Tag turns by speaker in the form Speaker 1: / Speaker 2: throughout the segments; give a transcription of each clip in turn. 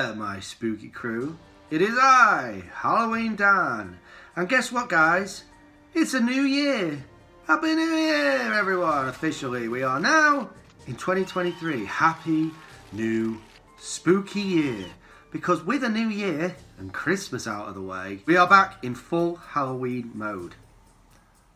Speaker 1: there, my spooky crew. It is I, Halloween Dan. And guess what, guys? It's a new year. Happy New Year, everyone. Officially, we are now in 2023. Happy new spooky year. Because with a new year and Christmas out of the way, we are back in full Halloween mode.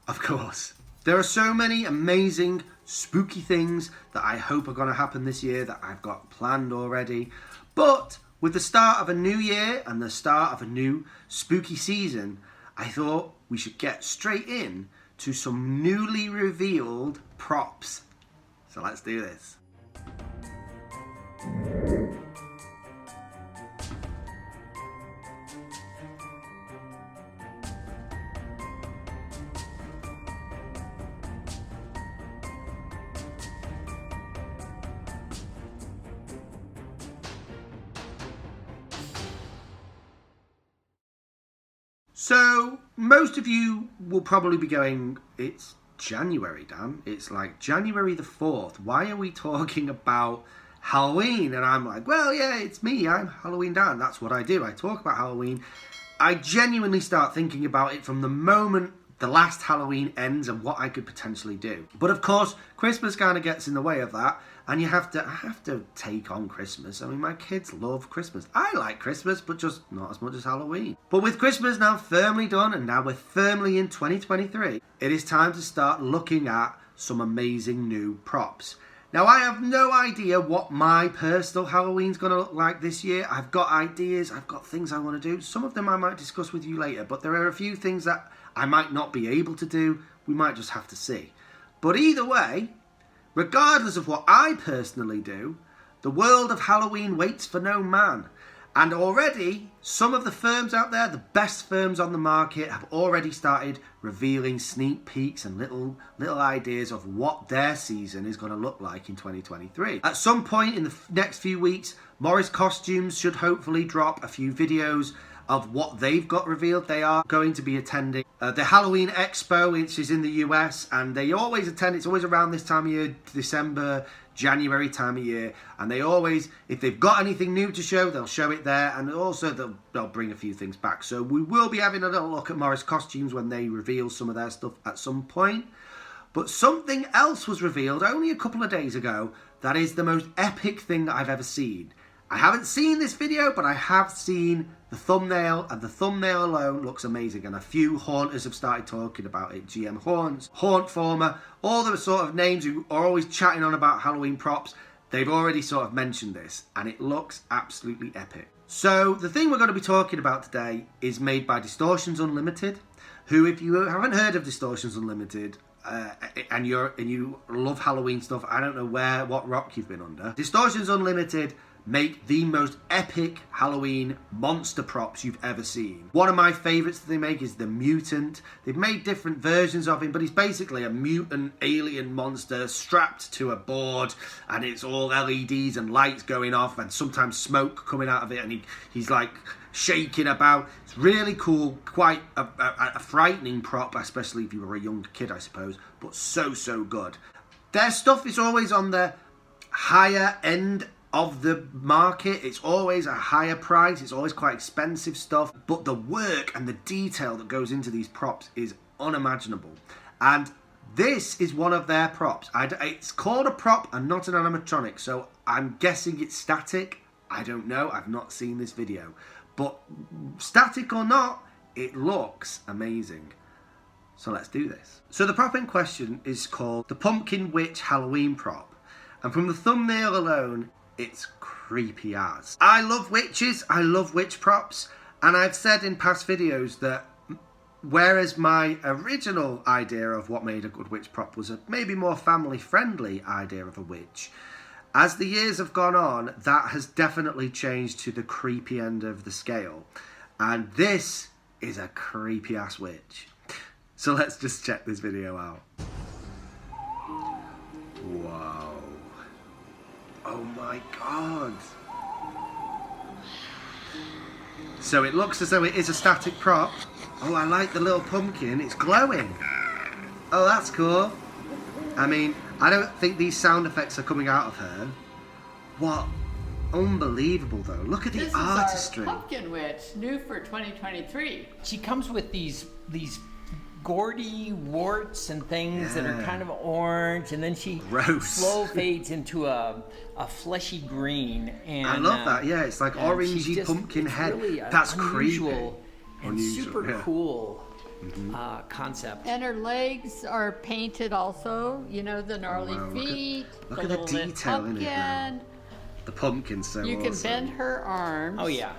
Speaker 1: Of course. There are so many amazing spooky things that I hope are going to happen this year that I've got planned already. But with the start of a new year and the start of a new spooky season, I thought we should get straight in to some newly revealed props. So let's do this. So, most of you will probably be going, it's January, Dan. It's like January the 4th. Why are we talking about Halloween? And I'm like, well, yeah, it's me. I'm Halloween Dan. That's what I do. I talk about Halloween. I genuinely start thinking about it from the moment the last Halloween ends and what I could potentially do. But of course, Christmas kind of gets in the way of that. And I have to take on Christmas. I mean, my kids love Christmas. I like Christmas, but just not as much as Halloween. But with Christmas now firmly done, and now we're firmly in 2023, it is time to start looking at some amazing new props. Now, I have no idea what my personal Halloween's going to look like this year. I've got ideas. I've got things I want to do. Some of them I might discuss with you later, but there are a few things that I might not be able to do. We might just have to see. But either way, regardless of what I personally do, the world of Halloween waits for no man. And already, some of the firms out there, the best firms on the market, have already started revealing sneak peeks and little ideas of what their season is going to look like in 2023. At some point in the next few weeks, Morris Costumes should hopefully drop a few videos of what they've got revealed. They are going to be attending the Halloween Expo, which is in the US, and they always attend. It's always around this time of year, December, January time of year, and they always, if they've got anything new to show, they'll show it there, and also they'll bring a few things back. So we will be having a little look at Morris Costumes when they reveal some of their stuff at some point. But something else was revealed only a couple of days ago that is the most epic thing that I've ever seen. I haven't seen this video, but I have seen the thumbnail, and the thumbnail alone looks amazing. And a few haunters have started talking about it. GM Haunts, Hauntformer, all the sort of names who are always chatting on about Halloween props, they've already sort of mentioned this, and it looks absolutely epic. So the thing we're going to be talking about today is made by Distortions Unlimited, who, if you haven't heard of Distortions Unlimited, and you love Halloween stuff, I don't know what rock you've been under. Distortions Unlimited make the most epic Halloween monster props you've ever seen. One of my favourites that they make is the Mutant. They've made different versions of him, but he's basically a mutant alien monster strapped to a board, and it's all LEDs and lights going off and sometimes smoke coming out of it, and he's like shaking about. It's really cool, quite a frightening prop, especially if you were a young kid, I suppose, but so good. Their stuff is always on the higher end of the market. It's always a higher price. It's always quite expensive stuff, but the work and the detail that goes into these props is unimaginable. And this is one of their props. It's called a prop and not an animatronic, so I'm guessing it's static. I don't know. I've not seen this video, but static or not, it looks amazing. So let's do this. So the prop in question is called the Pumpkin Witch Halloween prop, and from the thumbnail alone, it's creepy as. I love witches, I love witch props, and I've said in past videos that whereas my original idea of what made a good witch prop was a maybe more family friendly idea of a witch, as the years have gone on, that has definitely changed to the creepy end of the scale, and this is a creepy ass witch. So let's just check this video out. Wow. Oh my god. So it looks as though it is a static prop. Oh, I like the little pumpkin. It's glowing. Oh, that's cool. I mean, I don't think these sound effects are coming out of her. What? unbelievable though. Look at the artistry.
Speaker 2: This is our Pumpkin Witch, new for 2023.
Speaker 3: She comes with these gaudy warts and things that are kind of orange, and then she slow fades into a fleshy green. And
Speaker 1: I love that. Yeah, it's like orangey pumpkin head.
Speaker 3: Really
Speaker 1: that's
Speaker 3: unusual
Speaker 1: creepy
Speaker 3: and super cool concept.
Speaker 2: And her legs are painted also. You know, the gnarly feet.
Speaker 1: Look at the detail in it now. The pumpkin's so
Speaker 2: You can bend her arms.
Speaker 3: Oh yeah.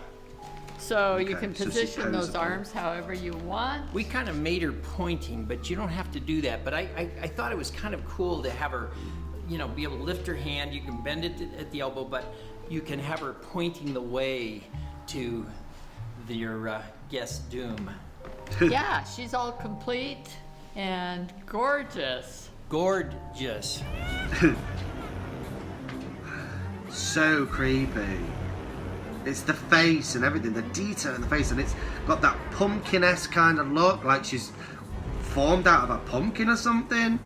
Speaker 2: So you can position those arms however you want.
Speaker 3: We kind of made her pointing, but you don't have to do that. But I thought it was kind of cool to have her, you know, be able to lift her hand. You can bend it at the elbow, but you can have her pointing the way to your guest's doom.
Speaker 2: Yeah, she's all complete and gorgeous.
Speaker 3: Gorgeous.
Speaker 1: So creepy. It's the face and everything, the detail in the face, and it's got that pumpkin-esque kind of look, like she's formed out of a pumpkin or something.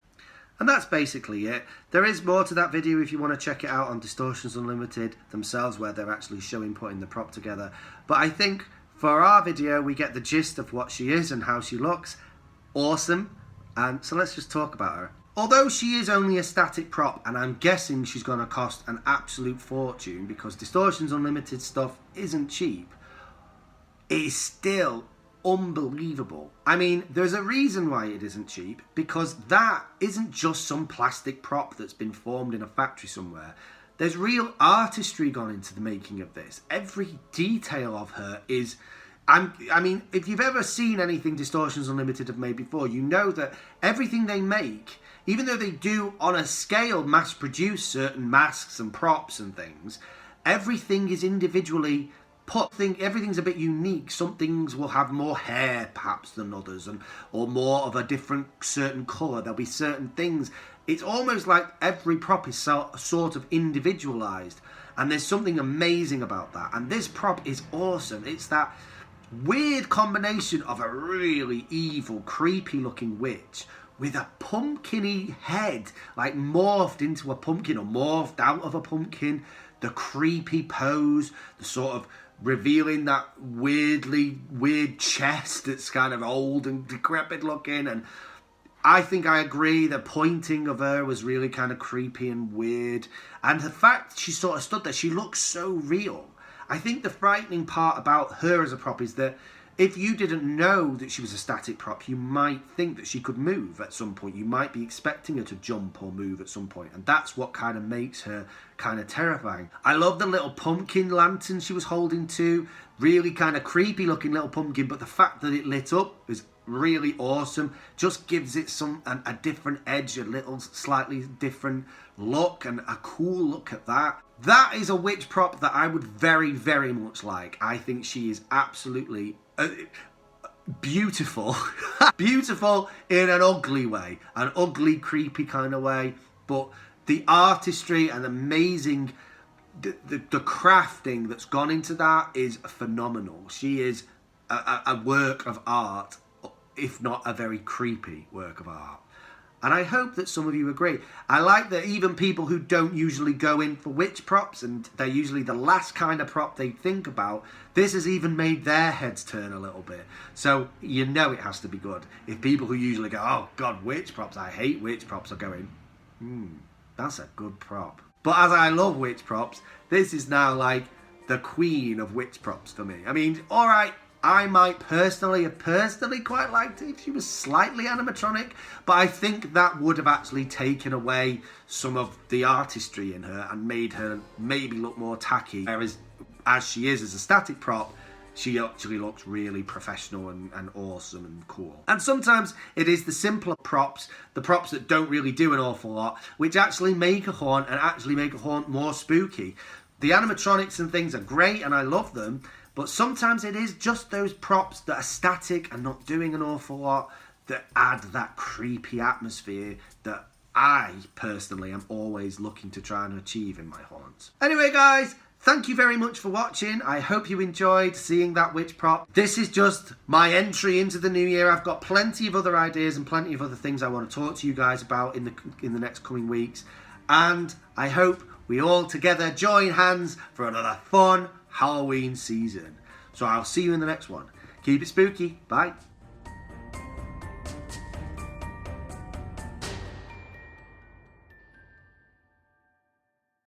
Speaker 1: And that's basically it. There is more to that video if you want to check it out on Distortions Unlimited themselves, where they're actually showing putting the prop together. But I think for our video, we get the gist of what she is and how she looks. Awesome. And so let's just talk about her. Although she is only a static prop, and I'm guessing she's going to cost an absolute fortune because Distortions Unlimited stuff isn't cheap, it is still unbelievable. I mean, there's a reason why it isn't cheap, because that isn't just some plastic prop that's been formed in a factory somewhere. There's real artistry gone into the making of this. Every detail of her is... I mean, if you've ever seen anything Distortions Unlimited have made before, you know that everything they make, even though they do on a scale mass produce certain masks and props and things, everything is individually put. Everything's a bit unique. Some things will have more hair perhaps than others, or more of a different certain colour. There'll be certain things. It's almost like every prop is sort of individualised, and there's something amazing about that. And this prop is awesome. It's that weird combination of a really evil, creepy looking witch with a pumpkin-y head, like morphed into a pumpkin or morphed out of a pumpkin. The creepy pose, the sort of revealing that weird chest that's kind of old and decrepit looking. And I think I agree, the pointing of her was really kind of creepy and weird. And the fact she sort of stood there, she looks so real. I think the frightening part about her as a prop is that if you didn't know that she was a static prop, you might think that she could move at some point. You might be expecting her to jump or move at some point, and that's what kind of makes her kind of terrifying. I love the little pumpkin lantern she was holding too. Really kind of creepy looking little pumpkin, but the fact that it lit up is really awesome. Just gives it a different edge, a little slightly different look, and a cool look at that. That is a witch prop that I would very, very much like. I think she is absolutely beautiful. Beautiful in an ugly way. An ugly, creepy kind of way. But the artistry and amazing... The crafting that's gone into that is phenomenal. She is a work of art, if not a very creepy work of art. And I hope that some of you agree. I like that even people who don't usually go in for witch props, and they're usually the last kind of prop they think about, this has even made their heads turn a little bit. So you know it has to be good. If people who usually go, oh God, witch props, I hate witch props, are going, that's a good prop. But as I love witch props, this is now like the queen of witch props for me. I mean, alright, I might personally quite liked it if she was slightly animatronic, but I think that would have actually taken away some of the artistry in her and made her maybe look more tacky. Whereas, as she is as a static prop, she actually looks really professional and awesome and cool. And sometimes it is the simpler props, the props that don't really do an awful lot, which actually make a haunt and actually make a haunt more spooky. The animatronics and things are great and I love them, but sometimes it is just those props that are static and not doing an awful lot that add that creepy atmosphere that I personally am always looking to try and achieve in my haunts. Anyway guys, thank you very much for watching. I hope you enjoyed seeing that witch prop. This is just my entry into the new year. I've got plenty of other ideas and plenty of other things I want to talk to you guys about in the next coming weeks. And I hope we all together join hands for another fun Halloween season. So I'll see you in the next one. Keep it spooky. Bye.